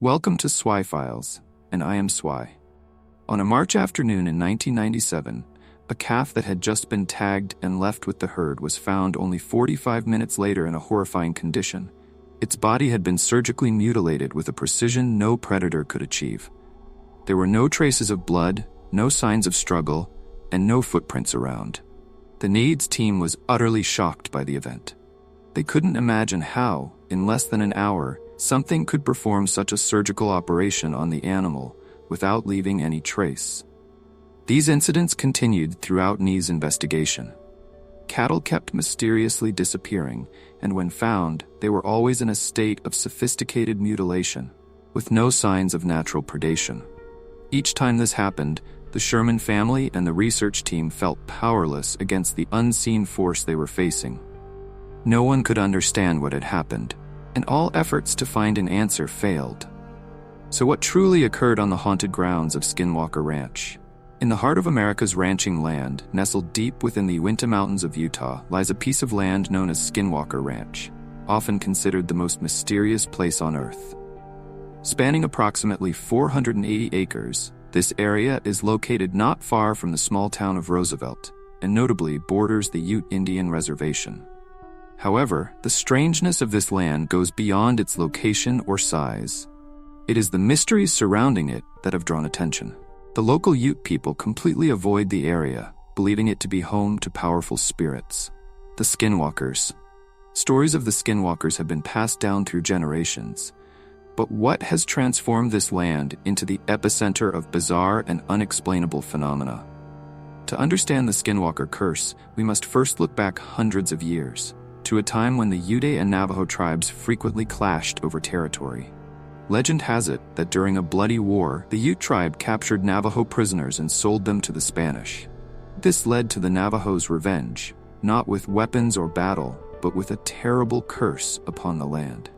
Welcome to Swai Files, and I am Swai. On a March afternoon in 1997, a calf that had just been tagged and left with the herd was found only 45 minutes later in a horrifying condition. Its body had been surgically mutilated with a precision no predator could achieve. There were no traces of blood, no signs of struggle, and no footprints around. The NIDS team was utterly shocked by the event. They couldn't imagine how, in less than an hour, something could perform such a surgical operation on the animal without leaving any trace. These incidents continued throughout NIDS' investigation. Cattle kept mysteriously disappearing, and when found, they were always in a state of sophisticated mutilation, with no signs of natural predation. Each time this happened, the Sherman family and the research team felt powerless against the unseen force they were facing. No one could understand what had happened, and all efforts to find an answer failed. So what truly occurred on the haunted grounds of Skinwalker Ranch? In the heart of America's ranching land, nestled deep within the Uinta Mountains of Utah, lies a piece of land known as Skinwalker Ranch, often considered the most mysterious place on Earth. Spanning approximately 480 acres, this area is located not far from the small town of Roosevelt, and notably borders the Ute Indian Reservation. However, the strangeness of this land goes beyond its location or size. It is the mysteries surrounding it that have drawn attention. The local Ute people completely avoid the area, believing it to be home to powerful spirits. The Skinwalkers. Stories of the Skinwalkers have been passed down through generations. But what has transformed this land into the epicenter of bizarre and unexplainable phenomena? To understand the Skinwalker curse, we must first look back hundreds of years, to a time when the Ute and Navajo tribes frequently clashed over territory. Legend has it that during a bloody war, the Ute tribe captured Navajo prisoners and sold them to the Spanish. This led to the Navajos' revenge, not with weapons or battle, but with a terrible curse upon the land.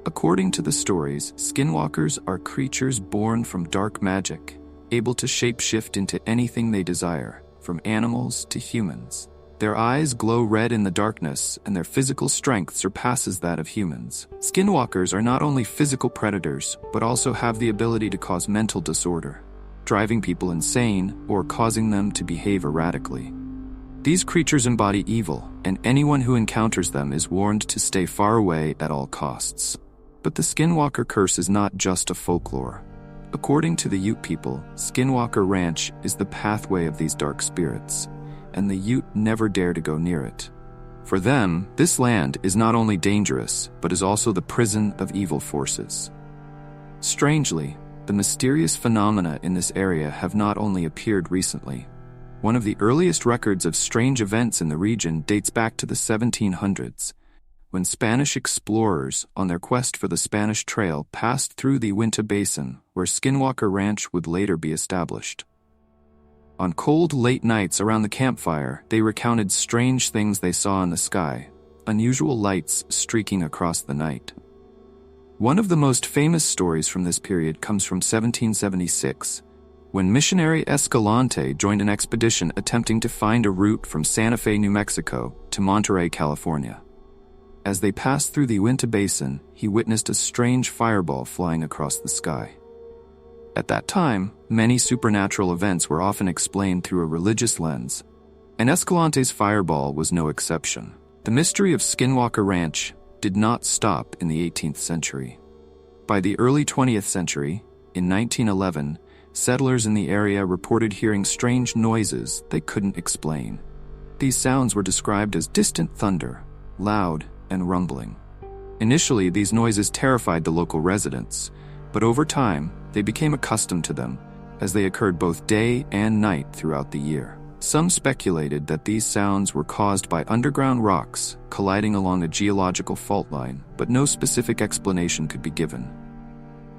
According to the stories, skinwalkers are creatures born from dark magic, able to shapeshift into anything they desire, from animals to humans. Their eyes glow red in the darkness, and their physical strength surpasses that of humans. Skinwalkers are not only physical predators, but also have the ability to cause mental disorder, driving people insane or causing them to behave erratically. These creatures embody evil, and anyone who encounters them is warned to stay far away at all costs. But the Skinwalker curse is not just a folklore. According to the Ute people, Skinwalker Ranch is the pathway of these dark spirits, and the Ute never dare to go near it. For them, this land is not only dangerous, but is also the prison of evil forces. Strangely, the mysterious phenomena in this area have not only appeared recently. One of the earliest records of strange events in the region dates back to the 1700s, when Spanish explorers, on their quest for the Spanish Trail, passed through the Uinta Basin, where Skinwalker Ranch would later be established. On cold, late nights around the campfire, they recounted strange things they saw in the sky, unusual lights streaking across the night. One of the most famous stories from this period comes from 1776, when missionary Escalante joined an expedition attempting to find a route from Santa Fe, New Mexico, to Monterey, California. As they passed through the Uinta Basin, he witnessed a strange fireball flying across the sky. At that time, many supernatural events were often explained through a religious lens, and Escalante's fireball was no exception. The mystery of Skinwalker Ranch did not stop in the 18th century. By the early 20th century, in 1911, settlers in the area reported hearing strange noises they couldn't explain. These sounds were described as distant thunder, loud and rumbling. Initially, these noises terrified the local residents, but over time, they became accustomed to them, as they occurred both day and night throughout the year. Some speculated that these sounds were caused by underground rocks colliding along a geological fault line, but no specific explanation could be given.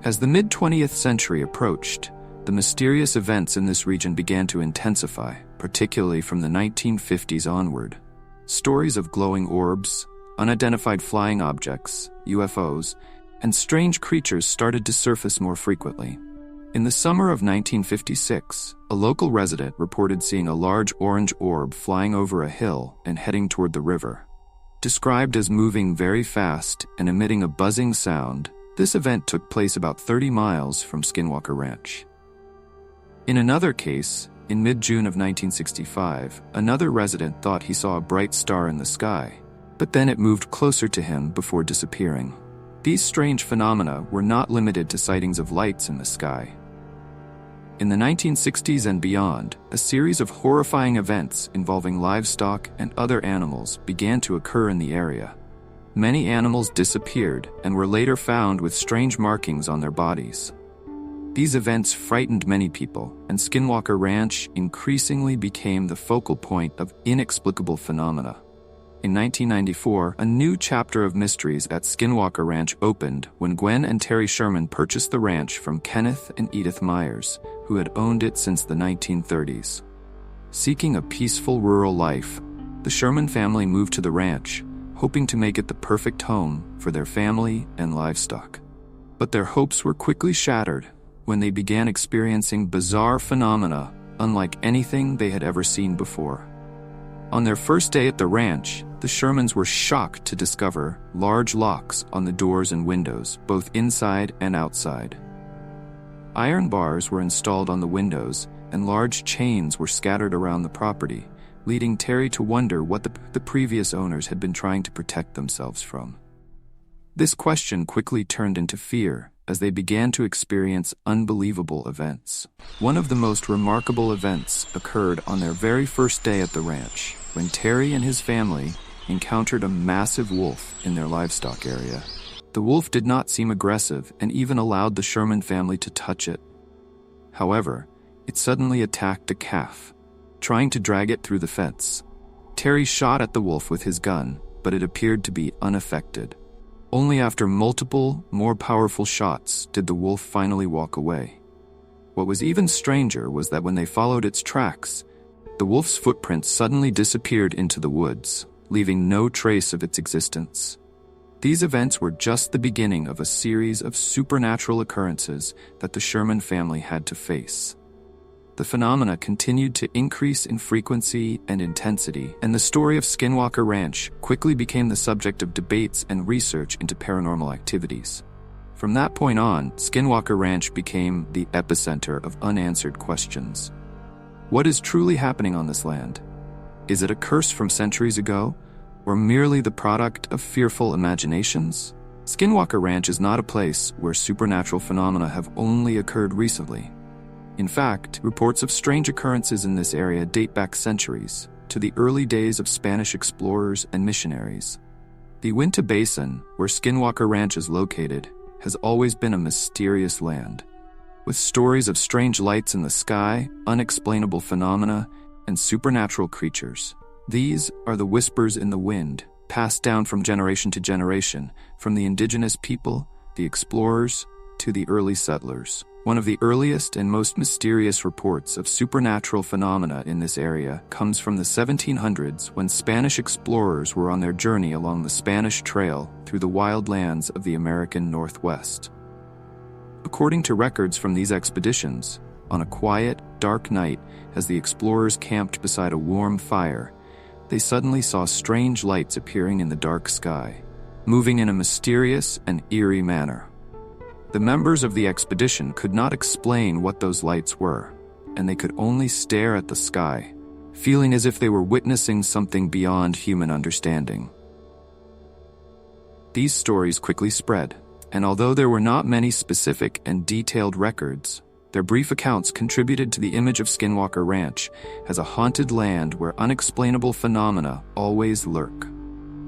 As the mid-20th century approached, the mysterious events in this region began to intensify, particularly from the 1950s onward. Stories of glowing orbs, unidentified flying objects, UFOs, and strange creatures started to surface more frequently. In the summer of 1956, a local resident reported seeing a large orange orb flying over a hill and heading toward the river. Described as moving very fast and emitting a buzzing sound, This event took place about 30 miles from Skinwalker Ranch. In another case, in mid-June of 1965, another resident thought he saw a bright star in the sky, but then it moved closer to him before disappearing. These strange phenomena were not limited to sightings of lights in the sky. In the 1960s and beyond, a series of horrifying events involving livestock and other animals began to occur in the area. Many animals disappeared and were later found with strange markings on their bodies. These events frightened many people, and Skinwalker Ranch increasingly became the focal point of inexplicable phenomena. In 1994, a new chapter of mysteries at Skinwalker Ranch opened when Gwen and Terry Sherman purchased the ranch from Kenneth and Edith Myers, who had owned it since the 1930s. Seeking a peaceful rural life, the Sherman family moved to the ranch, hoping to make it the perfect home for their family and livestock. But their hopes were quickly shattered when they began experiencing bizarre phenomena unlike anything they had ever seen before. On their first day at the ranch, the Shermans were shocked to discover large locks on the doors and windows, both inside and outside. Iron bars were installed on the windows, and large chains were scattered around the property, leading Terry to wonder what the previous owners had been trying to protect themselves from. This question quickly turned into fear as they began to experience unbelievable events. One of the most remarkable events occurred on their very first day at the ranch, when Terry and his family encountered a massive wolf in their livestock area. The wolf did not seem aggressive and even allowed the Sherman family to touch it. However, it suddenly attacked a calf, trying to drag it through the fence. Terry shot at the wolf with his gun, but it appeared to be unaffected. Only after multiple, more powerful shots did the wolf finally walk away. What was even stranger was that when they followed its tracks, the wolf's footprints suddenly disappeared into the woods, leaving no trace of its existence. These events were just the beginning of a series of supernatural occurrences that the Sherman family had to face. The phenomena continued to increase in frequency and intensity, and the story of Skinwalker Ranch quickly became the subject of debates and research into paranormal activities. From that point on, Skinwalker Ranch became the epicenter of unanswered questions. What is truly happening on this land? Is it a curse from centuries ago, or merely the product of fearful imaginations? Skinwalker Ranch is not a place where supernatural phenomena have only occurred recently. In fact, reports of strange occurrences in this area date back centuries, to the early days of Spanish explorers and missionaries. The Uinta Basin, where Skinwalker Ranch is located, has always been a mysterious land, with stories of strange lights in the sky, unexplainable phenomena, and supernatural creatures. These are the whispers in the wind, passed down from generation to generation, from the indigenous people, the explorers, to the early settlers. One of the earliest and most mysterious reports of supernatural phenomena in this area comes from the 1700s, when Spanish explorers were on their journey along the Spanish Trail through the wild lands of the American Northwest. According to records from these expeditions, on a quiet, dark night, as the explorers camped beside a warm fire, they suddenly saw strange lights appearing in the dark sky, moving in a mysterious and eerie manner. The members of the expedition could not explain what those lights were, and they could only stare at the sky, feeling as if they were witnessing something beyond human understanding. These stories quickly spread, and although there were not many specific and detailed records, their brief accounts contributed to the image of Skinwalker Ranch as a haunted land where unexplainable phenomena always lurk.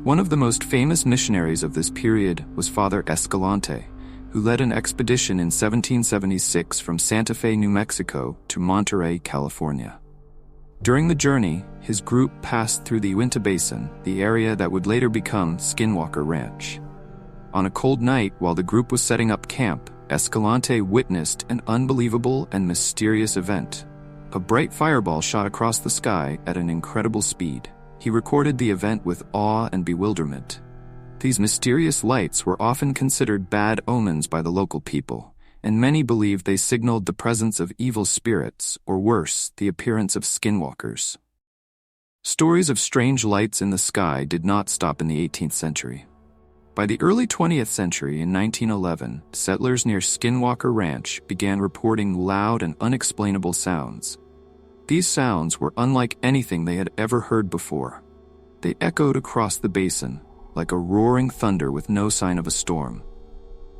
One of the most famous missionaries of this period was Father Escalante, who led an expedition in 1776 from Santa Fe, New Mexico to Monterey, California. During the journey, his group passed through the Uinta Basin, the area that would later become Skinwalker Ranch. On a cold night, while the group was setting up camp, Escalante witnessed an unbelievable and mysterious event. A bright fireball shot across the sky at an incredible speed. He recorded the event with awe and bewilderment. These mysterious lights were often considered bad omens by the local people, and many believed they signaled the presence of evil spirits, or worse, the appearance of skinwalkers. Stories of strange lights in the sky did not stop in the 18th century. By the early 20th century, in 1911, settlers near Skinwalker Ranch began reporting loud and unexplainable sounds. These sounds were unlike anything they had ever heard before. They echoed across the basin, like a roaring thunder with no sign of a storm.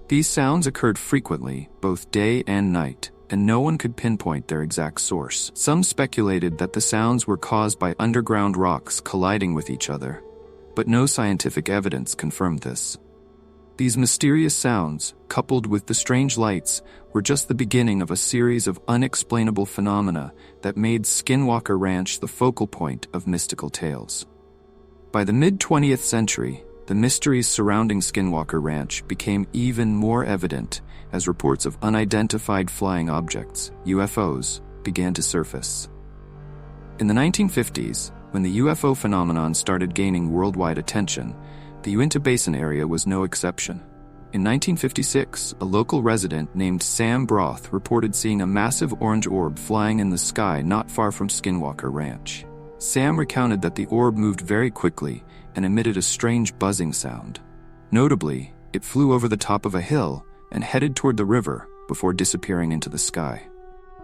These sounds occurred frequently, both day and night, and no one could pinpoint their exact source. Some speculated that the sounds were caused by underground rocks colliding with each other, but no scientific evidence confirmed this. These mysterious sounds, coupled with the strange lights, were just the beginning of a series of unexplainable phenomena that made Skinwalker Ranch the focal point of mystical tales. By the mid-20th century, the mysteries surrounding Skinwalker Ranch became even more evident as reports of unidentified flying objects, UFOs, began to surface. In the 1950s, when the UFO phenomenon started gaining worldwide attention, the Uinta Basin area was no exception. In 1956, a local resident named Sam Broth reported seeing a massive orange orb flying in the sky not far from Skinwalker Ranch. Sam recounted that the orb moved very quickly and emitted a strange buzzing sound. Notably, it flew over the top of a hill and headed toward the river before disappearing into the sky.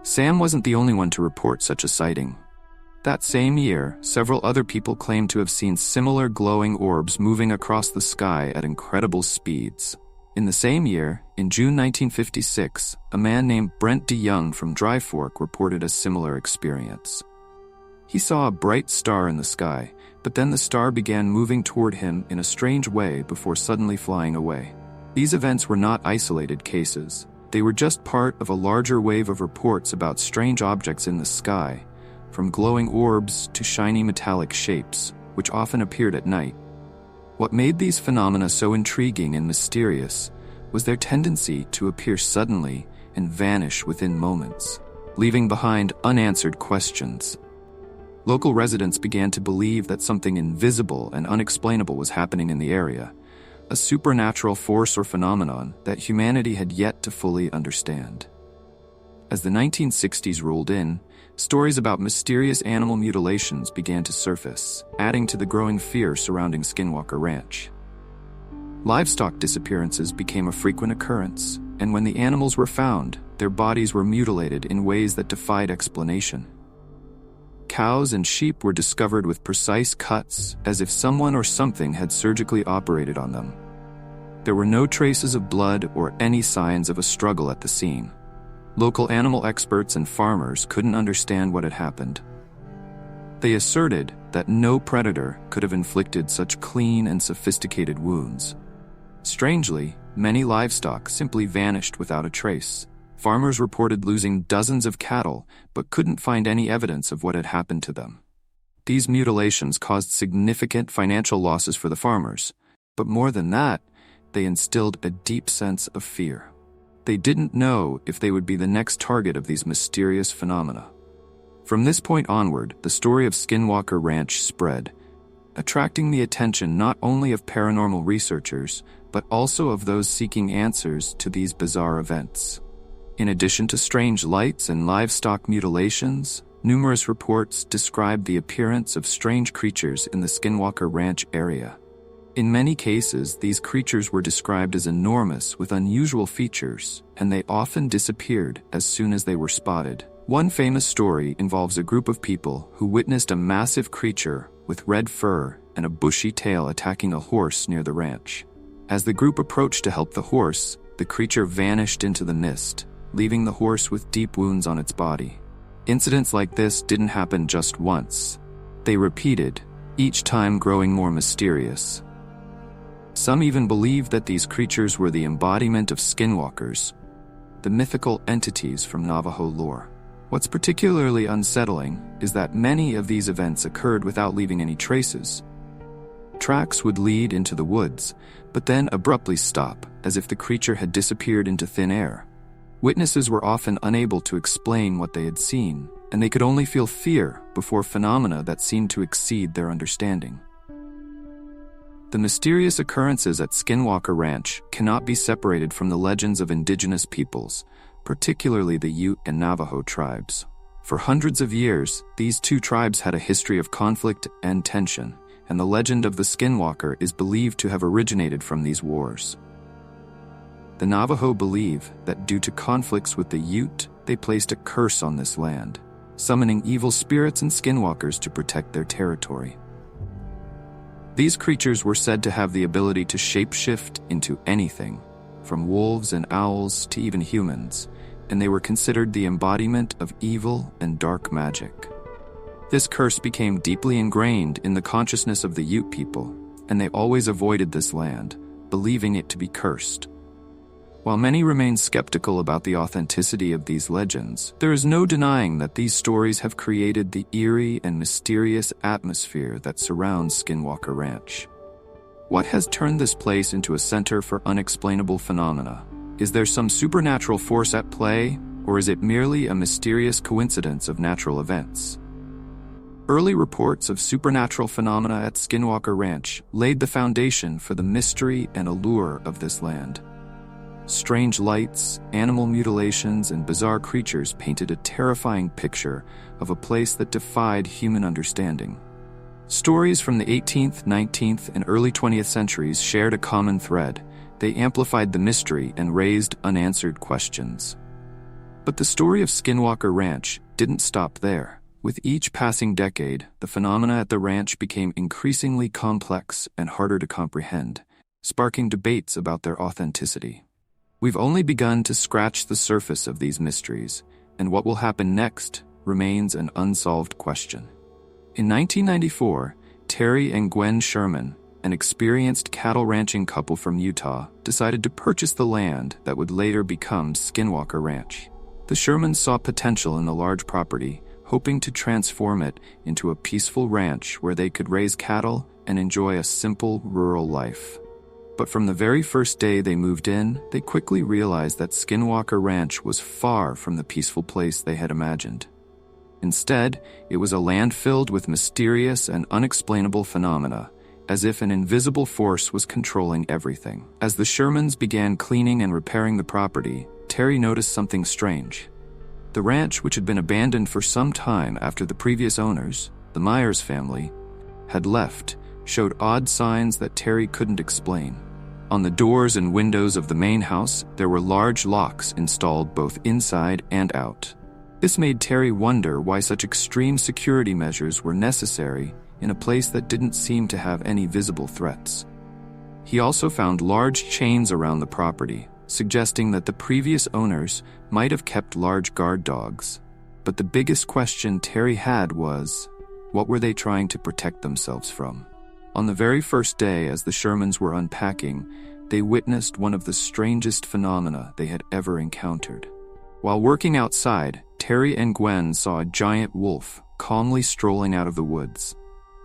Sam wasn't the only one to report such a sighting. That same year, several other people claimed to have seen similar glowing orbs moving across the sky at incredible speeds. In the same year, in June 1956, a man named Brent DeYoung from Dry Fork reported a similar experience. He saw a bright star in the sky, but then the star began moving toward him in a strange way before suddenly flying away. These events were not isolated cases. They were just part of a larger wave of reports about strange objects in the sky, from glowing orbs to shiny metallic shapes, which often appeared at night. What made these phenomena so intriguing and mysterious was their tendency to appear suddenly and vanish within moments, leaving behind unanswered questions. Local residents began to believe that something invisible and unexplainable was happening in the area, a supernatural force or phenomenon that humanity had yet to fully understand. As the 1960s rolled in, stories about mysterious animal mutilations began to surface, adding to the growing fear surrounding Skinwalker Ranch. Livestock disappearances became a frequent occurrence, and when the animals were found, their bodies were mutilated in ways that defied explanation. Cows and sheep were discovered with precise cuts, as if someone or something had surgically operated on them. There were no traces of blood or any signs of a struggle at the scene. Local animal experts and farmers couldn't understand what had happened. They asserted that no predator could have inflicted such clean and sophisticated wounds. Strangely, many livestock simply vanished without a trace. Farmers reported losing dozens of cattle, but couldn't find any evidence of what had happened to them. These mutilations caused significant financial losses for the farmers, but more than that, they instilled a deep sense of fear. They didn't know if they would be the next target of these mysterious phenomena. From this point onward, the story of Skinwalker Ranch spread, attracting the attention not only of paranormal researchers, but also of those seeking answers to these bizarre events. In addition to strange lights and livestock mutilations, numerous reports described the appearance of strange creatures in the Skinwalker Ranch area. In many cases, these creatures were described as enormous with unusual features, and they often disappeared as soon as they were spotted. One famous story involves a group of people who witnessed a massive creature with red fur and a bushy tail attacking a horse near the ranch. As the group approached to help the horse, the creature vanished into the mist, leaving the horse with deep wounds on its body. Incidents like this didn't happen just once. They repeated, each time growing more mysterious. Some even believed that these creatures were the embodiment of skinwalkers, the mythical entities from Navajo lore. What's particularly unsettling is that many of these events occurred without leaving any traces. Tracks would lead into the woods, but then abruptly stop, as if the creature had disappeared into thin air. Witnesses were often unable to explain what they had seen, and they could only feel fear before phenomena that seemed to exceed their understanding. The mysterious occurrences at Skinwalker Ranch cannot be separated from the legends of indigenous peoples, particularly the Ute and Navajo tribes. For hundreds of years, these two tribes had a history of conflict and tension, and the legend of the Skinwalker is believed to have originated from these wars. The Navajo believe that due to conflicts with the Ute, they placed a curse on this land, summoning evil spirits and skinwalkers to protect their territory. These creatures were said to have the ability to shapeshift into anything, from wolves and owls to even humans, and they were considered the embodiment of evil and dark magic. This curse became deeply ingrained in the consciousness of the Ute people, and they always avoided this land, believing it to be cursed. While many remain skeptical about the authenticity of these legends, there is no denying that these stories have created the eerie and mysterious atmosphere that surrounds Skinwalker Ranch. What has turned this place into a center for unexplainable phenomena? Is there some supernatural force at play, or is it merely a mysterious coincidence of natural events? Early reports of supernatural phenomena at Skinwalker Ranch laid the foundation for the mystery and allure of this land. Strange lights, animal mutilations, and bizarre creatures painted a terrifying picture of a place that defied human understanding. Stories from the 18th, 19th, and early 20th centuries shared a common thread. They amplified the mystery and raised unanswered questions. But the story of Skinwalker Ranch didn't stop there. With each passing decade, the phenomena at the ranch became increasingly complex and harder to comprehend, sparking debates about their authenticity. We've only begun to scratch the surface of these mysteries, and what will happen next remains an unsolved question. In 1994, Terry and Gwen Sherman, an experienced cattle ranching couple from Utah, decided to purchase the land that would later become Skinwalker Ranch. The Shermans saw potential in the large property, hoping to transform it into a peaceful ranch where they could raise cattle and enjoy a simple rural life. But from the very first day they moved in, they quickly realized that Skinwalker Ranch was far from the peaceful place they had imagined. Instead, it was a land filled with mysterious and unexplainable phenomena, as if an invisible force was controlling everything. As the Shermans began cleaning and repairing the property, Terry noticed something strange. The ranch, which had been abandoned for some time after the previous owners, the Myers family, had left, showed odd signs that Terry couldn't explain. On the doors and windows of the main house, there were large locks installed both inside and out. This made Terry wonder why such extreme security measures were necessary in a place that didn't seem to have any visible threats. He also found large chains around the property, suggesting that the previous owners might have kept large guard dogs. But the biggest question Terry had was, what were they trying to protect themselves from? On the very first day, as the Shermans were unpacking, they witnessed one of the strangest phenomena they had ever encountered. While working outside, Terry and Gwen saw a giant wolf calmly strolling out of the woods.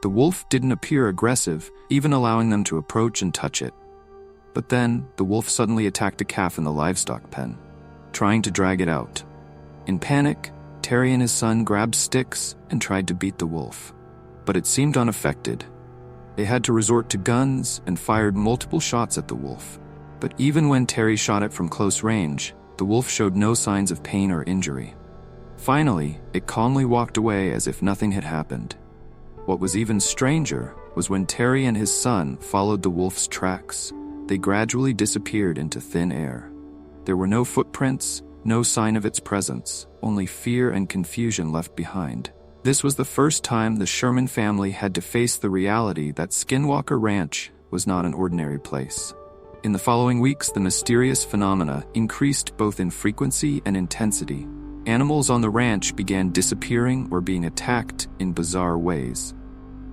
The wolf didn't appear aggressive, even allowing them to approach and touch it. But then, the wolf suddenly attacked a calf in the livestock pen, trying to drag it out. In panic, Terry and his son grabbed sticks and tried to beat the wolf. But it seemed unaffected. They had to resort to guns and fired multiple shots at the wolf. But even when Terry shot it from close range, the wolf showed no signs of pain or injury. Finally, it calmly walked away as if nothing had happened. What was even stranger was when Terry and his son followed the wolf's tracks, they gradually disappeared into thin air. There were no footprints, no sign of its presence, only fear and confusion left behind. This was the first time the Sherman family had to face the reality that Skinwalker Ranch was not an ordinary place. In the following weeks, the mysterious phenomena increased both in frequency and intensity. Animals on the ranch began disappearing or being attacked in bizarre ways.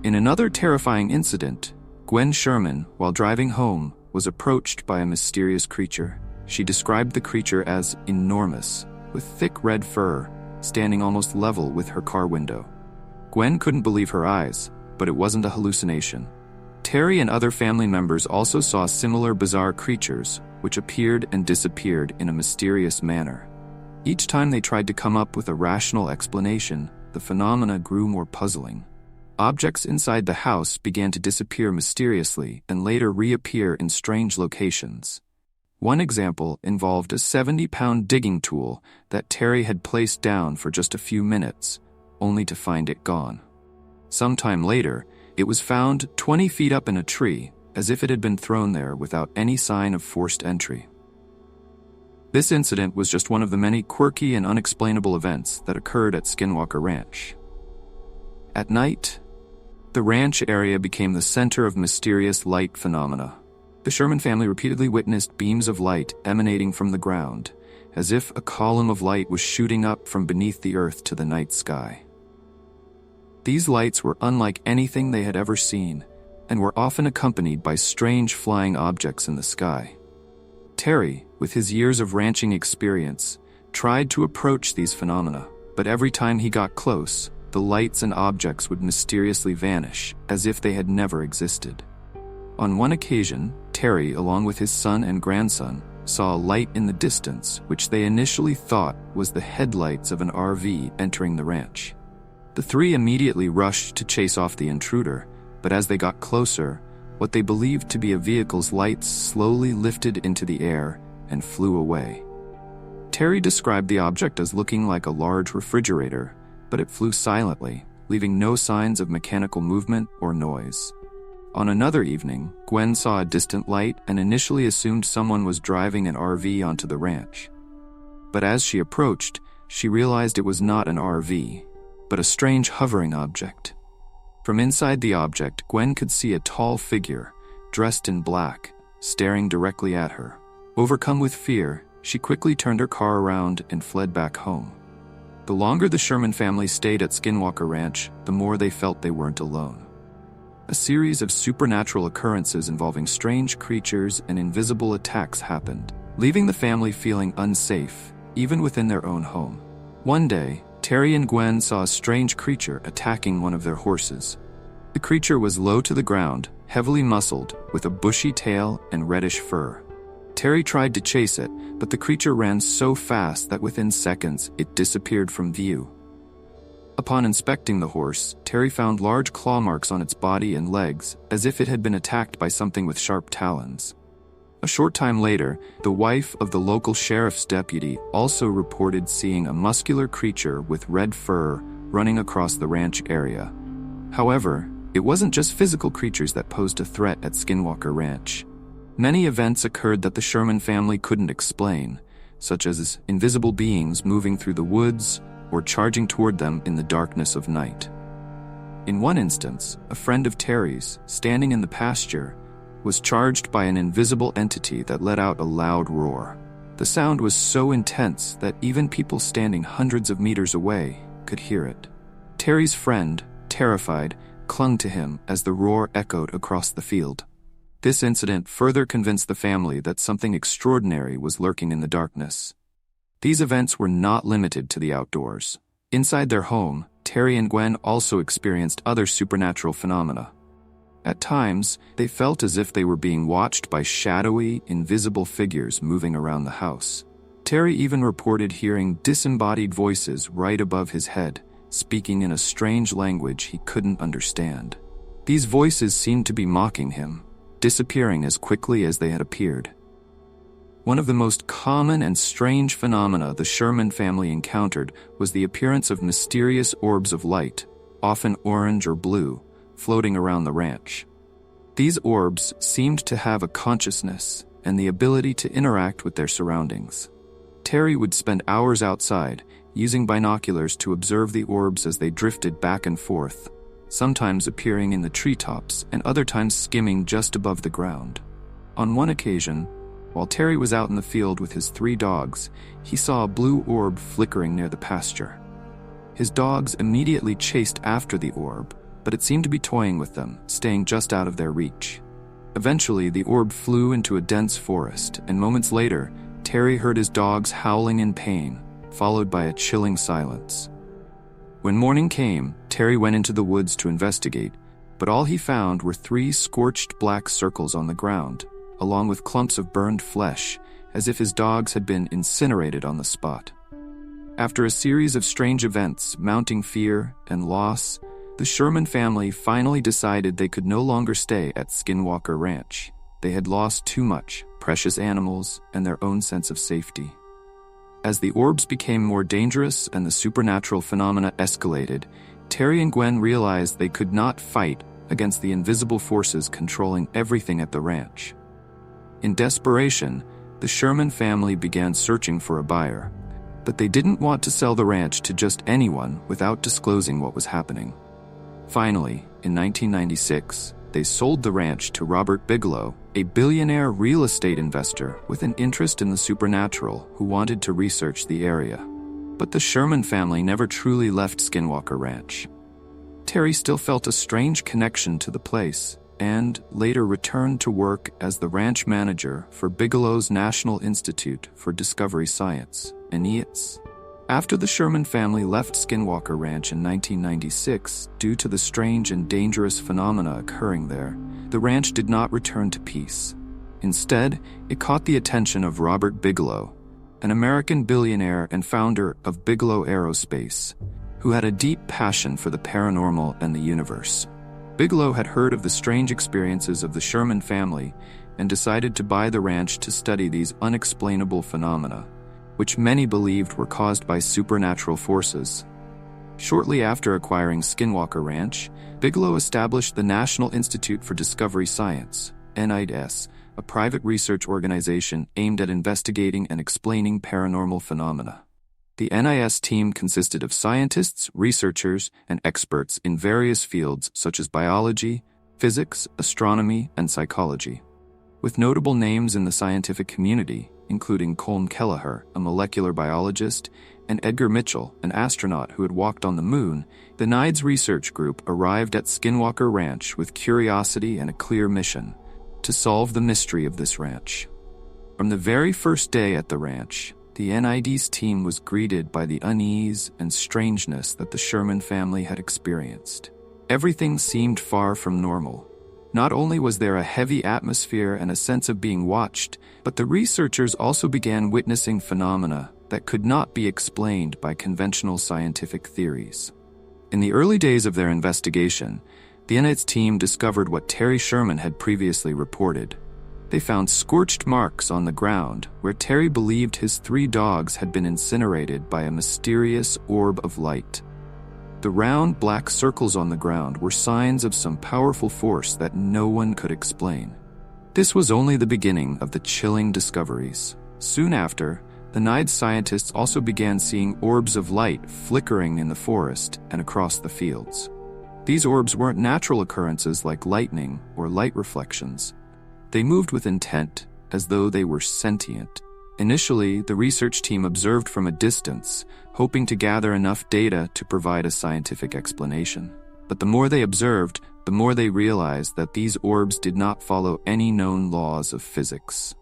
In another terrifying incident, Gwen Sherman, while driving home, was approached by a mysterious creature. She described the creature as enormous, with thick red fur, standing almost level with her car window. Gwen couldn't believe her eyes, but it wasn't a hallucination. Terry and other family members also saw similar bizarre creatures, which appeared and disappeared in a mysterious manner. Each time they tried to come up with a rational explanation, the phenomena grew more puzzling. Objects inside the house began to disappear mysteriously and later reappear in strange locations. One example involved a 70-pound digging tool that Terry had placed down for just a few minutes, only to find it gone. Sometime later, It was found 20 feet up in a tree, as if it had been thrown there without any sign of forced entry. This incident was just one of the many quirky and unexplainable events that occurred at Skinwalker Ranch. At night, the ranch area became the center of mysterious light phenomena. The Sherman family repeatedly witnessed beams of light emanating from the ground, as if a column of light was shooting up from beneath the earth to the night sky. These lights were unlike anything they had ever seen, and were often accompanied by strange flying objects in the sky. Terry, with his years of ranching experience, tried to approach these phenomena, but every time he got close, the lights and objects would mysteriously vanish, as if they had never existed. On one occasion, Terry, along with his son and grandson, saw a light in the distance, which they initially thought was the headlights of an RV entering the ranch. The three immediately rushed to chase off the intruder, but as they got closer, what they believed to be a vehicle's lights slowly lifted into the air and flew away. Terry described the object as looking like a large refrigerator, but it flew silently, leaving no signs of mechanical movement or noise. On another evening, Gwen saw a distant light and initially assumed someone was driving an RV onto the ranch. But as she approached, she realized it was not an RV, but a strange hovering object. From inside the object, Gwen could see a tall figure, dressed in black, staring directly at her. Overcome with fear, she quickly turned her car around and fled back home. The longer the Sherman family stayed at Skinwalker Ranch, the more they felt they weren't alone. A series of supernatural occurrences involving strange creatures and invisible attacks happened, leaving the family feeling unsafe, even within their own home. One day, Terry and Gwen saw a strange creature attacking one of their horses. The creature was low to the ground, heavily muscled, with a bushy tail and reddish fur. Terry tried to chase it, but the creature ran so fast that within seconds it disappeared from view. Upon inspecting the horse, Terry found large claw marks on its body and legs, as if it had been attacked by something with sharp talons. A short time later, the wife of the local sheriff's deputy also reported seeing a muscular creature with red fur running across the ranch area. However, it wasn't just physical creatures that posed a threat at Skinwalker Ranch. Many events occurred that the Sherman family couldn't explain, such as invisible beings moving through the woods or charging toward them in the darkness of night. In one instance, a friend of Terry's, standing in the pasture, was charged by an invisible entity that let out a loud roar. The sound was so intense that even people standing hundreds of meters away could hear it. Terry's friend, terrified, clung to him as the roar echoed across the field. This incident further convinced the family that something extraordinary was lurking in the darkness. These events were not limited to the outdoors. Inside their home, Terry and Gwen also experienced other supernatural phenomena. At times, they felt as if they were being watched by shadowy, invisible figures moving around the house. Terry even reported hearing disembodied voices right above his head, speaking in a strange language he couldn't understand. These voices seemed to be mocking him, disappearing as quickly as they had appeared. One of the most common and strange phenomena the Sherman family encountered was the appearance of mysterious orbs of light, often orange or blue, floating around the ranch. These orbs seemed to have a consciousness and the ability to interact with their surroundings. Terry would spend hours outside, using binoculars to observe the orbs as they drifted back and forth, sometimes appearing in the treetops and other times skimming just above the ground. On one occasion, while Terry was out in the field with his 3 dogs, he saw a blue orb flickering near the pasture. His dogs immediately chased after the orb, but it seemed to be toying with them, staying just out of their reach. Eventually, the orb flew into a dense forest, and moments later, Terry heard his dogs howling in pain, followed by a chilling silence. When morning came, Terry went into the woods to investigate, but all he found were 3 scorched black circles on the ground, along with clumps of burned flesh, as if his dogs had been incinerated on the spot. After a series of strange events, mounting fear and loss, the Sherman family finally decided they could no longer stay at Skinwalker Ranch. They had lost too much, precious animals, and their own sense of safety. As the orbs became more dangerous and the supernatural phenomena escalated, Terry and Gwen realized they could not fight against the invisible forces controlling everything at the ranch. In desperation, the Sherman family began searching for a buyer, but they didn't want to sell the ranch to just anyone without disclosing what was happening. Finally, in 1996, they sold the ranch to Robert Bigelow, a billionaire real estate investor with an interest in the supernatural who wanted to research the area. But the Sherman family never truly left Skinwalker Ranch. Terry still felt a strange connection to the place and later returned to work as the ranch manager for Bigelow's National Institute for Discovery Science, NIDS. After the Sherman family left Skinwalker Ranch in 1996 due to the strange and dangerous phenomena occurring there, the ranch did not return to peace. Instead, it caught the attention of Robert Bigelow, an American billionaire and founder of Bigelow Aerospace, who had a deep passion for the paranormal and the universe. Bigelow had heard of the strange experiences of the Sherman family and decided to buy the ranch to study these unexplainable phenomena, which many believed were caused by supernatural forces. Shortly after acquiring Skinwalker Ranch, Bigelow established the National Institute for Discovery Science, NIDS, a private research organization aimed at investigating and explaining paranormal phenomena. The NIS team consisted of scientists, researchers, and experts in various fields such as biology, physics, astronomy, and psychology. With notable names in the scientific community, including Colm Kelleher, a molecular biologist, and Edgar Mitchell, an astronaut who had walked on the moon, the NIDS research group arrived at Skinwalker Ranch with curiosity and a clear mission: to solve the mystery of this ranch. From the very first day at the ranch, the NIDS team was greeted by the unease and strangeness that the Sherman family had experienced. Everything seemed far from normal. Not only was there a heavy atmosphere and a sense of being watched, but the researchers also began witnessing phenomena that could not be explained by conventional scientific theories. In the early days of their investigation, the NIDS team discovered what Terry Sherman had previously reported. They found scorched marks on the ground where Terry believed his 3 dogs had been incinerated by a mysterious orb of light. The round black circles on the ground were signs of some powerful force that no one could explain. This was only the beginning of the chilling discoveries. Soon after, the NIDS scientists also began seeing orbs of light flickering in the forest and across the fields. These orbs weren't natural occurrences like lightning or light reflections. They moved with intent, as though they were sentient. Initially, the research team observed from a distance, hoping to gather enough data to provide a scientific explanation. But the more they observed, the more they realized that these orbs did not follow any known laws of physics.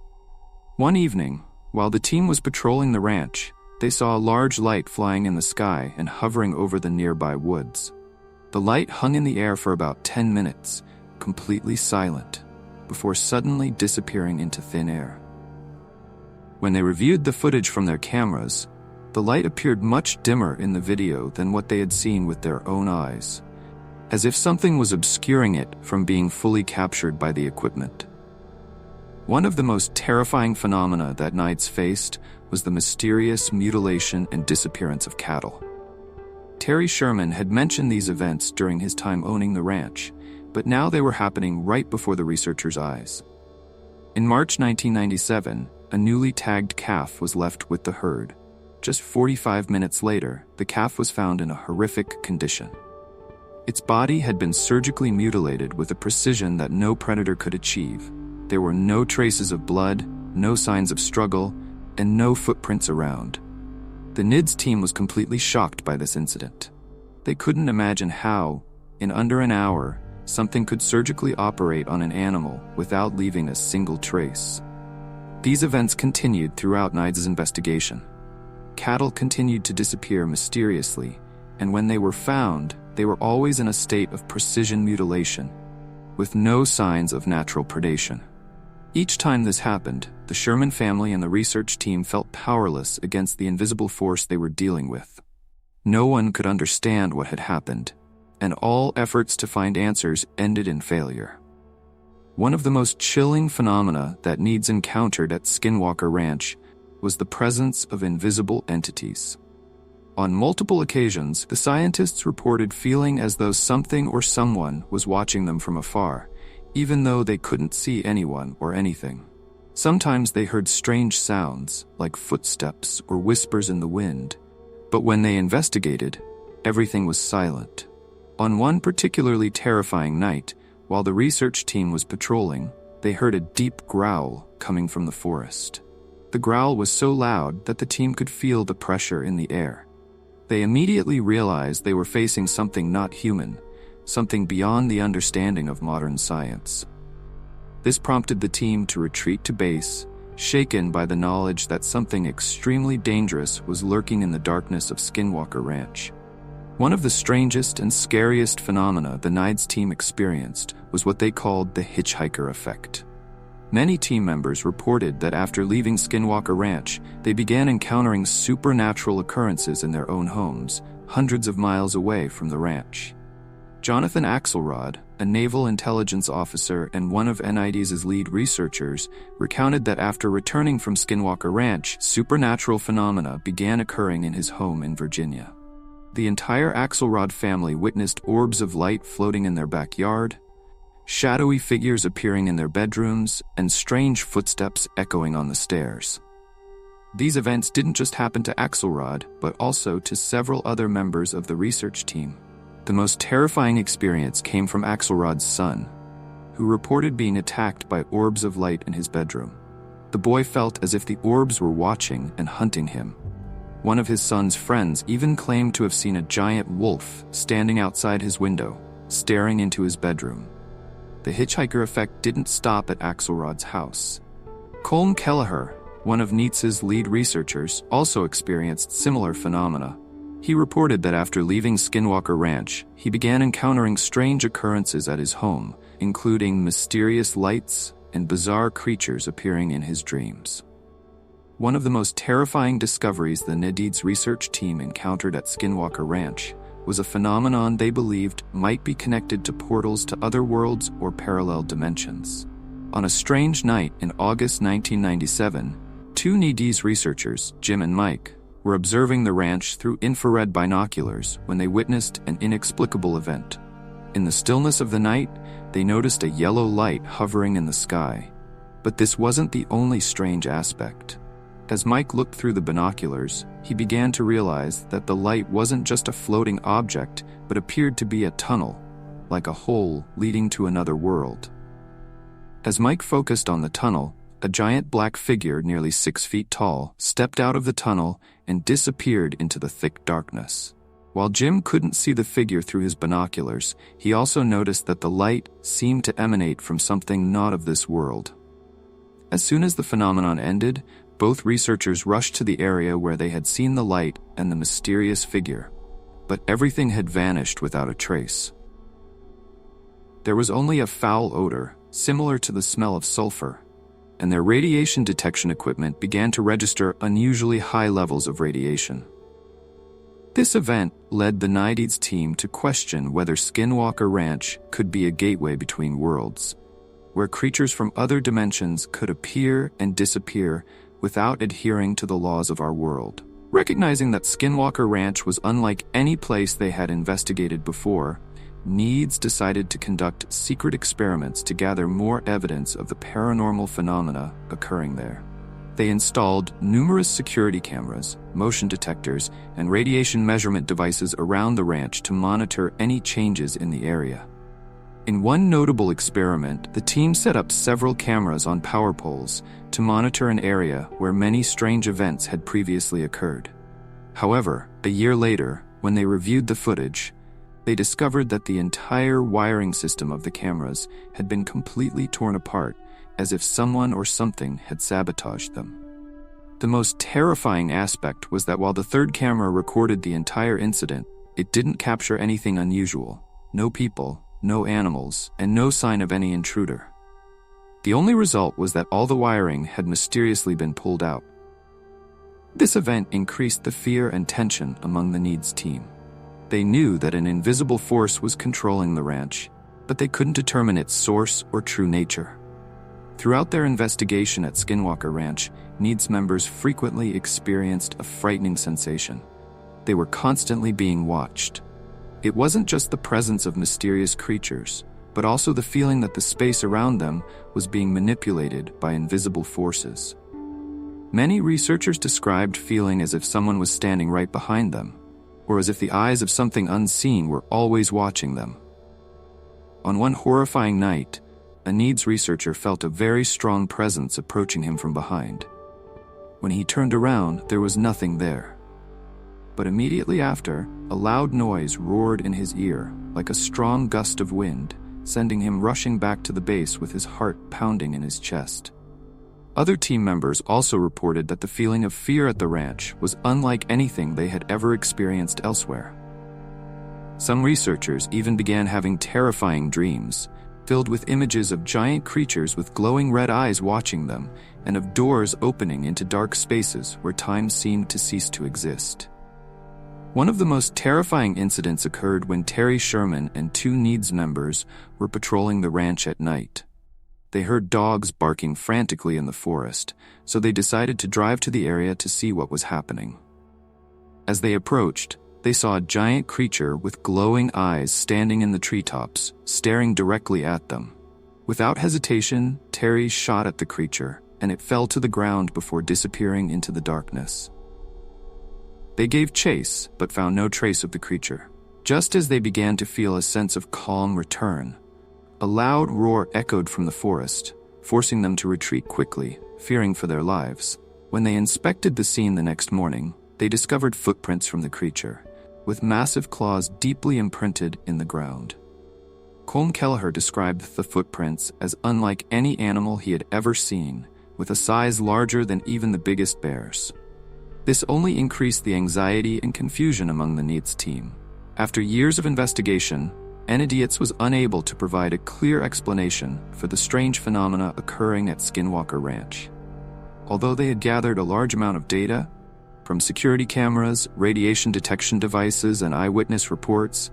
One evening, while the team was patrolling the ranch, they saw a large light flying in the sky and hovering over the nearby woods. The light hung in the air for about 10 minutes, completely silent, before suddenly disappearing into thin air. When they reviewed the footage from their cameras, the light appeared much dimmer in the video than what they had seen with their own eyes, as if something was obscuring it from being fully captured by the equipment. One of the most terrifying phenomena that NIDS faced was the mysterious mutilation and disappearance of cattle. Terry Sherman had mentioned these events during his time owning the ranch, but now they were happening right before the researchers' eyes. In March 1997, a newly tagged calf was left with the herd. Just 45 minutes later, the calf was found in a horrific condition. Its body had been surgically mutilated with a precision that no predator could achieve. There were no traces of blood, no signs of struggle, and no footprints around. The NIDS team was completely shocked by this incident. They couldn't imagine how, in under an hour, something could surgically operate on an animal without leaving a single trace. These events continued throughout NIDS' investigation. Cattle continued to disappear mysteriously, and when they were found, they were always in a state of precision mutilation, with no signs of natural predation. Each time this happened, the Sherman family and the research team felt powerless against the invisible force they were dealing with. No one could understand what had happened, and all efforts to find answers ended in failure. One of the most chilling phenomena that NIDS encountered at Skinwalker Ranch was the presence of invisible entities. On multiple occasions, the scientists reported feeling as though something or someone was watching them from afar, even though they couldn't see anyone or anything. Sometimes they heard strange sounds, like footsteps or whispers in the wind, but when they investigated, everything was silent. On one particularly terrifying night, while the research team was patrolling, they heard a deep growl coming from the forest. The growl was so loud that the team could feel the pressure in the air. They immediately realized they were facing something not human, something beyond the understanding of modern science. This prompted the team to retreat to base, shaken by the knowledge that something extremely dangerous was lurking in the darkness of Skinwalker Ranch. One of the strangest and scariest phenomena the NIDS team experienced was what they called the hitchhiker effect. Many team members reported that after leaving Skinwalker Ranch, they began encountering supernatural occurrences in their own homes, hundreds of miles away from the ranch. Jonathan Axelrod, a naval intelligence officer and one of NIDS's lead researchers, recounted that after returning from Skinwalker Ranch, supernatural phenomena began occurring in his home in Virginia. The entire Axelrod family witnessed orbs of light floating in their backyard, shadowy figures appearing in their bedrooms, and strange footsteps echoing on the stairs. These events didn't just happen to Axelrod, but also to several other members of the research team. The most terrifying experience came from Axelrod's son, who reported being attacked by orbs of light in his bedroom. The boy felt as if the orbs were watching and hunting him. One of his son's friends even claimed to have seen a giant wolf standing outside his window, staring into his bedroom. The hitchhiker effect didn't stop at Axelrod's house. Colm Kelleher, one of NIDS's lead researchers, also experienced similar phenomena. He reported that after leaving Skinwalker Ranch, he began encountering strange occurrences at his home, including mysterious lights and bizarre creatures appearing in his dreams. One of the most terrifying discoveries the NIDS research team encountered at Skinwalker Ranch was a phenomenon they believed might be connected to portals to other worlds or parallel dimensions. On a strange night in August 1997, two NIDS researchers, Jim and Mike, were observing the ranch through infrared binoculars when they witnessed an inexplicable event. In the stillness of the night, they noticed a yellow light hovering in the sky. But this wasn't the only strange aspect. As Mike looked through the binoculars, he began to realize that the light wasn't just a floating object, but appeared to be a tunnel, like a hole leading to another world. As Mike focused on the tunnel, a giant black figure nearly 6 feet tall stepped out of the tunnel and disappeared into the thick darkness. While Jim couldn't see the figure through his binoculars, he also noticed that the light seemed to emanate from something not of this world. As soon as the phenomenon ended, both researchers rushed to the area where they had seen the light and the mysterious figure, but everything had vanished without a trace. There was only a foul odor, similar to the smell of sulfur, and their radiation detection equipment began to register unusually high levels of radiation. This event led the NIDS team to question whether Skinwalker Ranch could be a gateway between worlds, where creatures from other dimensions could appear and disappear without adhering to the laws of our world. Recognizing that Skinwalker Ranch was unlike any place they had investigated before, NIDS decided to conduct secret experiments to gather more evidence of the paranormal phenomena occurring there. They installed numerous security cameras, motion detectors, and radiation measurement devices around the ranch to monitor any changes in the area. In one notable experiment, the team set up several cameras on power poles to monitor an area where many strange events had previously occurred. However, a year later, when they reviewed the footage, they discovered that the entire wiring system of the cameras had been completely torn apart, as if someone or something had sabotaged them. The most terrifying aspect was that while the third camera recorded the entire incident, it didn't capture anything unusual. No people, no animals, and no sign of any intruder. The only result was that all the wiring had mysteriously been pulled out. This event increased the fear and tension among the NIDS team. They knew that an invisible force was controlling the ranch, but they couldn't determine its source or true nature. Throughout their investigation at Skinwalker Ranch, NIDS members frequently experienced a frightening sensation. They were constantly being watched. It wasn't just the presence of mysterious creatures, but also the feeling that the space around them was being manipulated by invisible forces. Many researchers described feeling as if someone was standing right behind them, or as if the eyes of something unseen were always watching them. On one horrifying night, a NIDS researcher felt a very strong presence approaching him from behind. When he turned around, there was nothing there. But immediately after, a loud noise roared in his ear, like a strong gust of wind, sending him rushing back to the base with his heart pounding in his chest. Other team members also reported that the feeling of fear at the ranch was unlike anything they had ever experienced elsewhere. Some researchers even began having terrifying dreams, filled with images of giant creatures with glowing red eyes watching them, and of doors opening into dark spaces where time seemed to cease to exist. One of the most terrifying incidents occurred when Terry Sherman and 2 NIDS members were patrolling the ranch at night. They heard dogs barking frantically in the forest, so they decided to drive to the area to see what was happening. As they approached, they saw a giant creature with glowing eyes standing in the treetops, staring directly at them. Without hesitation, Terry shot at the creature, and it fell to the ground before disappearing into the darkness. They gave chase, but found no trace of the creature. Just as they began to feel a sense of calm return, a loud roar echoed from the forest, forcing them to retreat quickly, fearing for their lives. When they inspected the scene the next morning, they discovered footprints from the creature, with massive claws deeply imprinted in the ground. Colm Kelleher described the footprints as unlike any animal he had ever seen, with a size larger than even the biggest bears. This only increased the anxiety and confusion among the NIDS team. After years of investigation, NIDS was unable to provide a clear explanation for the strange phenomena occurring at Skinwalker Ranch. Although they had gathered a large amount of data, from security cameras, radiation detection devices, and eyewitness reports,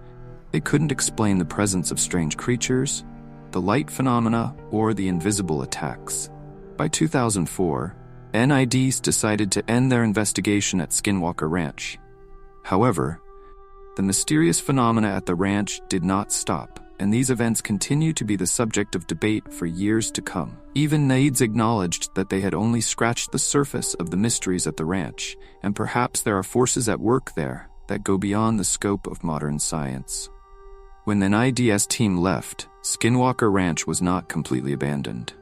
they couldn't explain the presence of strange creatures, the light phenomena, or the invisible attacks. By 2004, NIDS decided to end their investigation at Skinwalker Ranch. However, the mysterious phenomena at the ranch did not stop, and these events continue to be the subject of debate for years to come. Even NIDS acknowledged that they had only scratched the surface of the mysteries at the ranch, and perhaps there are forces at work there that go beyond the scope of modern science. When the NIDS team left, Skinwalker Ranch was not completely abandoned.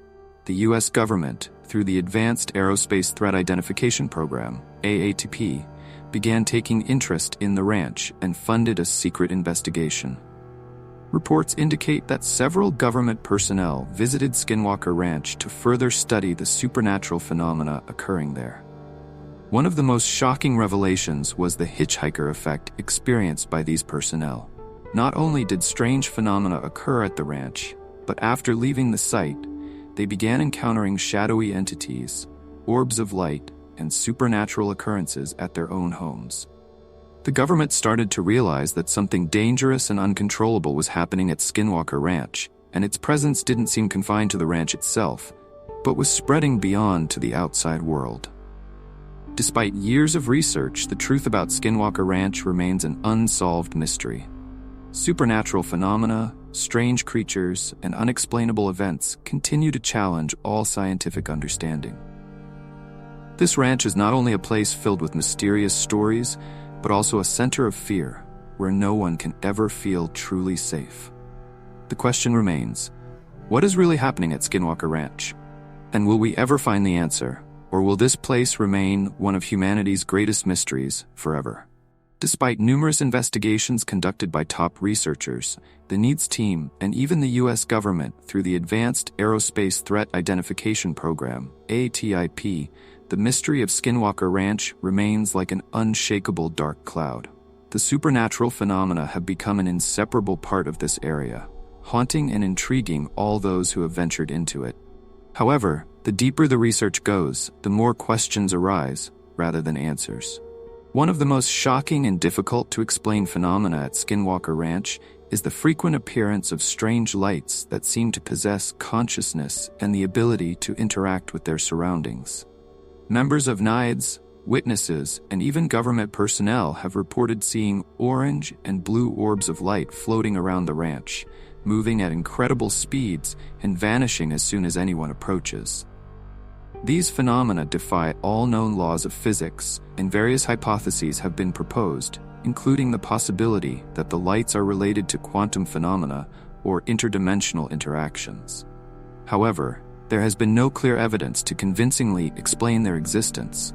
The U.S. government, through the Advanced Aerospace Threat Identification Program, AATP, began taking interest in the ranch and funded a secret investigation. Reports indicate that several government personnel visited Skinwalker Ranch to further study the supernatural phenomena occurring there. One of the most shocking revelations was the hitchhiker effect experienced by these personnel. Not only did strange phenomena occur at the ranch, but after leaving the site, they began encountering shadowy entities, orbs of light, and supernatural occurrences at their own homes. The government started to realize that something dangerous and uncontrollable was happening at Skinwalker Ranch, and its presence didn't seem confined to the ranch itself, but was spreading beyond to the outside world. Despite years of research, the truth about Skinwalker Ranch remains an unsolved mystery. Supernatural phenomena, strange creatures, and unexplainable events continue to challenge all scientific understanding. This ranch is not only a place filled with mysterious stories, but also a center of fear, where no one can ever feel truly safe. The question remains, what is really happening at Skinwalker Ranch? And will we ever find the answer, or will this place remain one of humanity's greatest mysteries forever? Despite numerous investigations conducted by top researchers, the NIDS team, and even the U.S. government through the Advanced Aerospace Threat Identification Program, ATIP, the mystery of Skinwalker Ranch remains like an unshakable dark cloud. The supernatural phenomena have become an inseparable part of this area, haunting and intriguing all those who have ventured into it. However, the deeper the research goes, the more questions arise, rather than answers. One of the most shocking and difficult to explain phenomena at Skinwalker Ranch is the frequent appearance of strange lights that seem to possess consciousness and the ability to interact with their surroundings. Members of NIDS, witnesses, and even government personnel have reported seeing orange and blue orbs of light floating around the ranch, moving at incredible speeds and vanishing as soon as anyone approaches. These phenomena defy all known laws of physics, and various hypotheses have been proposed, including the possibility that the lights are related to quantum phenomena or interdimensional interactions. However, there has been no clear evidence to convincingly explain their existence.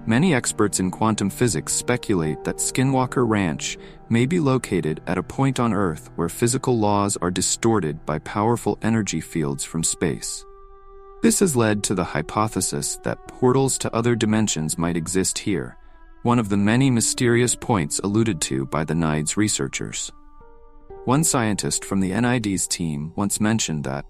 Many experts in quantum physics speculate that Skinwalker Ranch may be located at a point on Earth where physical laws are distorted by powerful energy fields from space. This has led to the hypothesis that portals to other dimensions might exist here, one of the many mysterious points alluded to by the NIDS researchers. One scientist from the NIDS team once mentioned that,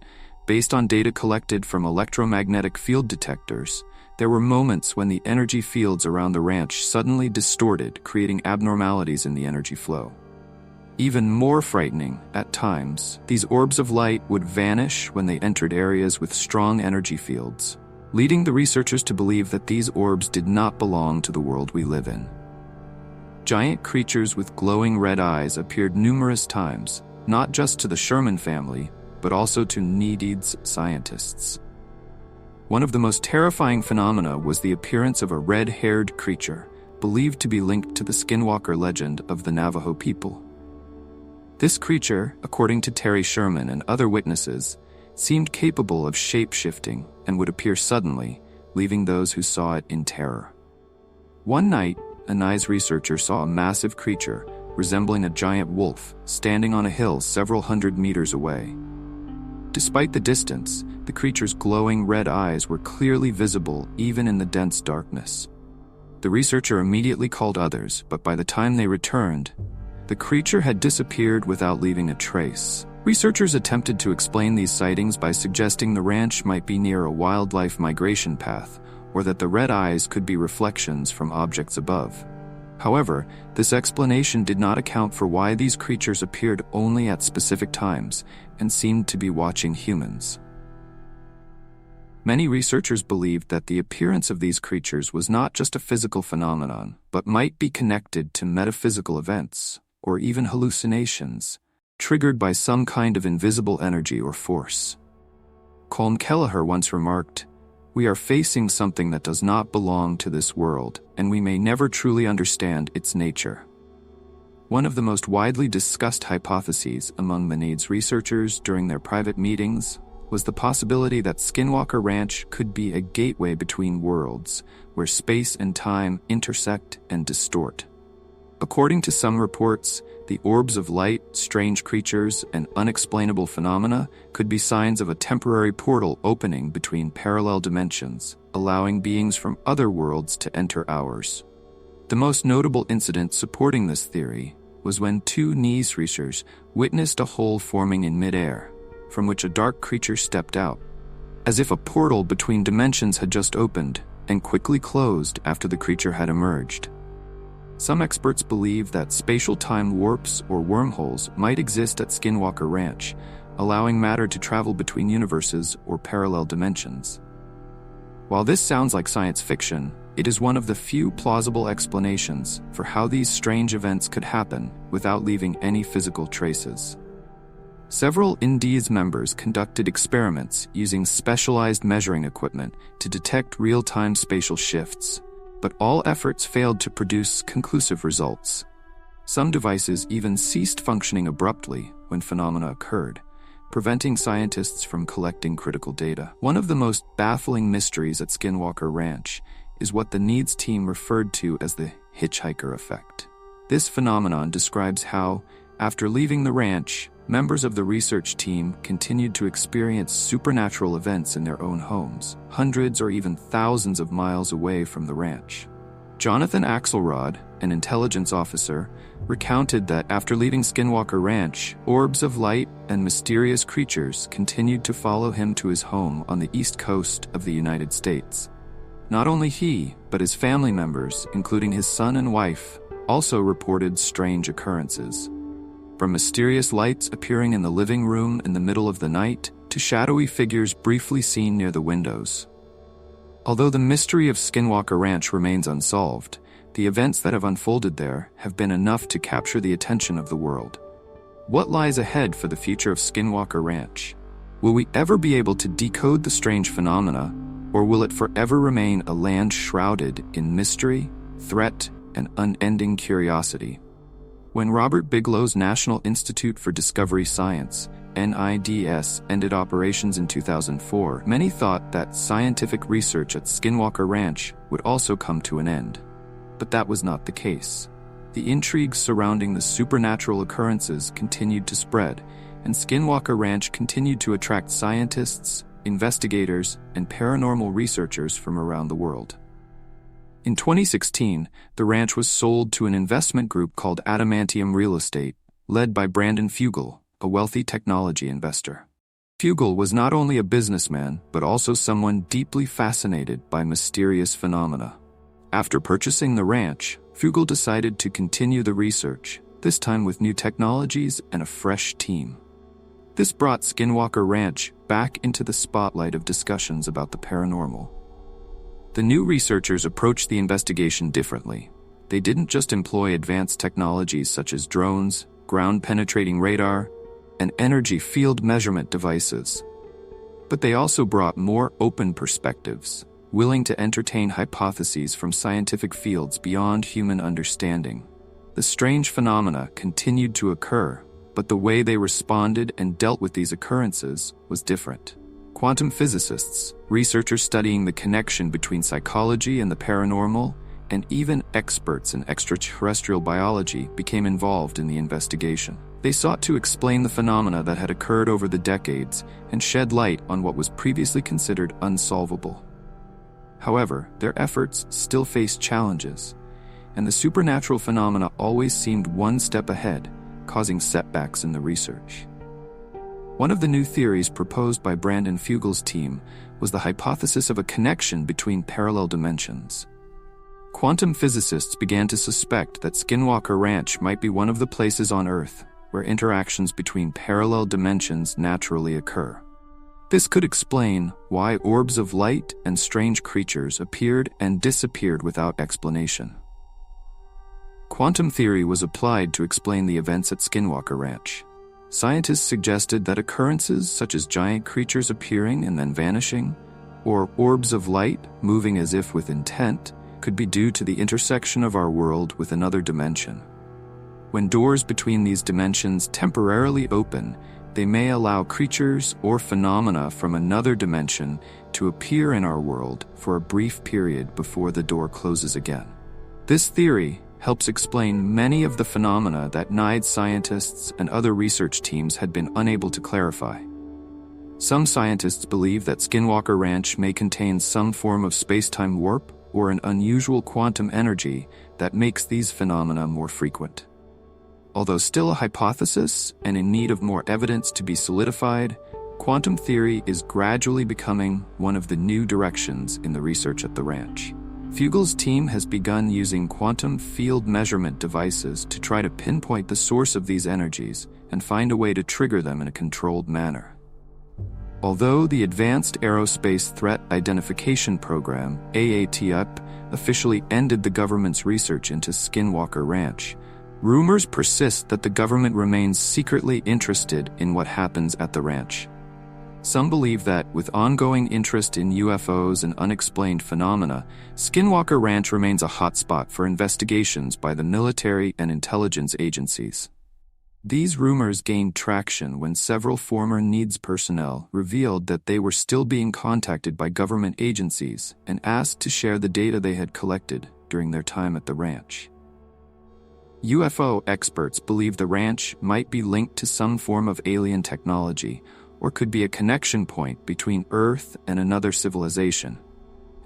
based on data collected from electromagnetic field detectors, there were moments when the energy fields around the ranch suddenly distorted, creating abnormalities in the energy flow. Even more frightening, at times, these orbs of light would vanish when they entered areas with strong energy fields, leading the researchers to believe that these orbs did not belong to the world we live in. Giant creatures with glowing red eyes appeared numerous times, not just to the Sherman family, but also to NIDS scientists. One of the most terrifying phenomena was the appearance of a red-haired creature, believed to be linked to the Skinwalker legend of the Navajo people. This creature, according to Terry Sherman and other witnesses, seemed capable of shape-shifting and would appear suddenly, leaving those who saw it in terror. One night, a NIDS researcher saw a massive creature, resembling a giant wolf, standing on a hill several hundred meters away. Despite the distance, the creature's glowing red eyes were clearly visible even in the dense darkness. The researcher immediately called others, but by the time they returned, the creature had disappeared without leaving a trace. Researchers attempted to explain these sightings by suggesting the ranch might be near a wildlife migration path, or that the red eyes could be reflections from objects above. However, this explanation did not account for why these creatures appeared only at specific times and seemed to be watching humans. Many researchers believed that the appearance of these creatures was not just a physical phenomenon, but might be connected to metaphysical events, or even hallucinations, triggered by some kind of invisible energy or force. Colm Kelleher once remarked, "We are facing something that does not belong to this world, and we may never truly understand its nature." One of the most widely discussed hypotheses among the NIDS researchers during their private meetings was the possibility that Skinwalker Ranch could be a gateway between worlds, where space and time intersect and distort. According to some reports, the orbs of light, strange creatures, and unexplainable phenomena could be signs of a temporary portal opening between parallel dimensions, allowing beings from other worlds to enter ours. The most notable incident supporting this theory was when two NIDS researchers witnessed a hole forming in midair, from which a dark creature stepped out, as if a portal between dimensions had just opened and quickly closed after the creature had emerged. Some experts believe that spatial time warps or wormholes might exist at Skinwalker Ranch, allowing matter to travel between universes or parallel dimensions. While this sounds like science fiction, it is one of the few plausible explanations for how these strange events could happen without leaving any physical traces. Several NIDS members conducted experiments using specialized measuring equipment to detect real-time spatial shifts, but all efforts failed to produce conclusive results. Some devices even ceased functioning abruptly when phenomena occurred, preventing scientists from collecting critical data. One of the most baffling mysteries at Skinwalker Ranch is what the NIDS team referred to as the hitchhiker effect. This phenomenon describes how, after leaving the ranch, members of the research team continued to experience supernatural events in their own homes, hundreds or even thousands of miles away from the ranch. Jonathan Axelrod, an intelligence officer, recounted that after leaving Skinwalker Ranch, orbs of light and mysterious creatures continued to follow him to his home on the east coast of the United States. Not only he, but his family members, including his son and wife, also reported strange occurrences. From mysterious lights appearing in the living room in the middle of the night to shadowy figures briefly seen near the windows. Although the mystery of Skinwalker Ranch remains unsolved, the events that have unfolded there have been enough to capture the attention of the world. What lies ahead for the future of Skinwalker Ranch? Will we ever be able to decode the strange phenomena, or will it forever remain a land shrouded in mystery, threat, and unending curiosity? When Robert Bigelow's National Institute for Discovery Science, NIDS, ended operations in 2004, many thought that scientific research at Skinwalker Ranch would also come to an end. But that was not the case. The intrigue surrounding the supernatural occurrences continued to spread, and Skinwalker Ranch continued to attract scientists, investigators, and paranormal researchers from around the world. In 2016, the ranch was sold to an investment group called Adamantium Real Estate, led by Brandon Fugal, a wealthy technology investor. Fugal was not only a businessman, but also someone deeply fascinated by mysterious phenomena. After purchasing the ranch, Fugal decided to continue the research, this time with new technologies and a fresh team. This brought Skinwalker Ranch back into the spotlight of discussions about the paranormal. The new researchers approached the investigation differently. They didn't just employ advanced technologies such as drones, ground-penetrating radar, and energy field measurement devices. But they also brought more open perspectives, willing to entertain hypotheses from scientific fields beyond human understanding. The strange phenomena continued to occur, but the way they responded and dealt with these occurrences was different. Quantum physicists, researchers studying the connection between psychology and the paranormal, and even experts in extraterrestrial biology became involved in the investigation. They sought to explain the phenomena that had occurred over the decades and shed light on what was previously considered unsolvable. However, their efforts still faced challenges, and the supernatural phenomena always seemed one step ahead, causing setbacks in the research. One of the new theories proposed by Brandon Fugal's team was the hypothesis of a connection between parallel dimensions. Quantum physicists began to suspect that Skinwalker Ranch might be one of the places on Earth where interactions between parallel dimensions naturally occur. This could explain why orbs of light and strange creatures appeared and disappeared without explanation. Quantum theory was applied to explain the events at Skinwalker Ranch. Scientists suggested that occurrences such as giant creatures appearing and then vanishing, or orbs of light moving as if with intent, could be due to the intersection of our world with another dimension. When doors between these dimensions temporarily open, they may allow creatures or phenomena from another dimension to appear in our world for a brief period before the door closes again. This theory helps explain many of the phenomena that NIDS scientists and other research teams had been unable to clarify. Some scientists believe that Skinwalker Ranch may contain some form of space-time warp or an unusual quantum energy that makes these phenomena more frequent. Although still a hypothesis and in need of more evidence to be solidified, quantum theory is gradually becoming one of the new directions in the research at the ranch. Fugal's team has begun using quantum field measurement devices to try to pinpoint the source of these energies and find a way to trigger them in a controlled manner. Although the Advanced Aerospace Threat Identification Program, AATIP, officially ended the government's research into Skinwalker Ranch, rumors persist that the government remains secretly interested in what happens at the ranch. Some believe that, with ongoing interest in UFOs and unexplained phenomena, Skinwalker Ranch remains a hotspot for investigations by the military and intelligence agencies. These rumors gained traction when several former NIDS personnel revealed that they were still being contacted by government agencies and asked to share the data they had collected during their time at the ranch. UFO experts believe the ranch might be linked to some form of alien technology, or could be a connection point between Earth and another civilization.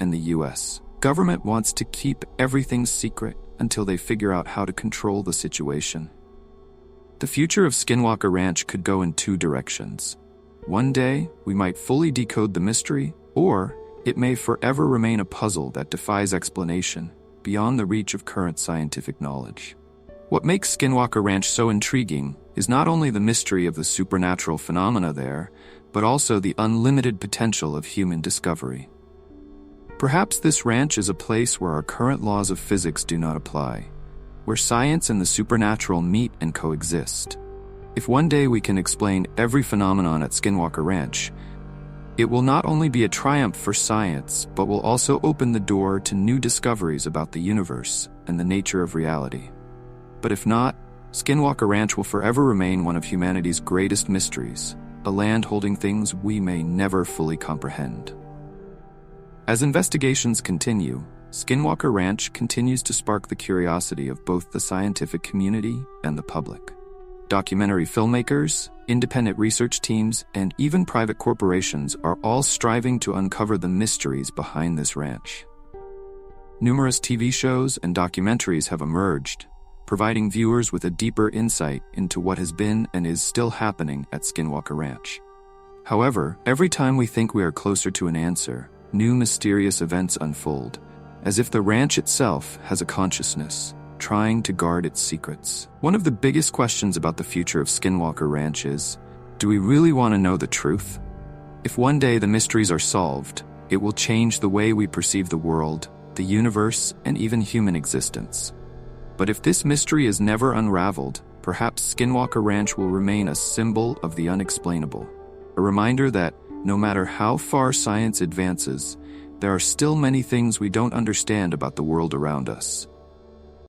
And the US government wants to keep everything secret until they figure out how to control the situation. The future of Skinwalker Ranch could go in two directions. One day, we might fully decode the mystery, or it may forever remain a puzzle that defies explanation, beyond the reach of current scientific knowledge. What makes Skinwalker Ranch so intriguing is not only the mystery of the supernatural phenomena there, but also the unlimited potential of human discovery. Perhaps this ranch is a place where our current laws of physics do not apply, where science and the supernatural meet and coexist. If one day we can explain every phenomenon at Skinwalker Ranch, it will not only be a triumph for science, but will also open the door to new discoveries about the universe and the nature of reality. But if not, Skinwalker Ranch will forever remain one of humanity's greatest mysteries, a land holding things we may never fully comprehend. As investigations continue, Skinwalker Ranch continues to spark the curiosity of both the scientific community and the public. Documentary filmmakers, independent research teams, and even private corporations are all striving to uncover the mysteries behind this ranch. Numerous TV shows and documentaries have emerged, providing viewers with a deeper insight into what has been and is still happening at Skinwalker Ranch. However, every time we think we are closer to an answer, new mysterious events unfold, as if the ranch itself has a consciousness, trying to guard its secrets. One of the biggest questions about the future of Skinwalker Ranch is, do we really want to know the truth? If one day the mysteries are solved, it will change the way we perceive the world, the universe, and even human existence. But if this mystery is never unraveled, perhaps Skinwalker Ranch will remain a symbol of the unexplainable, a reminder that no matter how far science advances, there are still many things we don't understand about the world around us.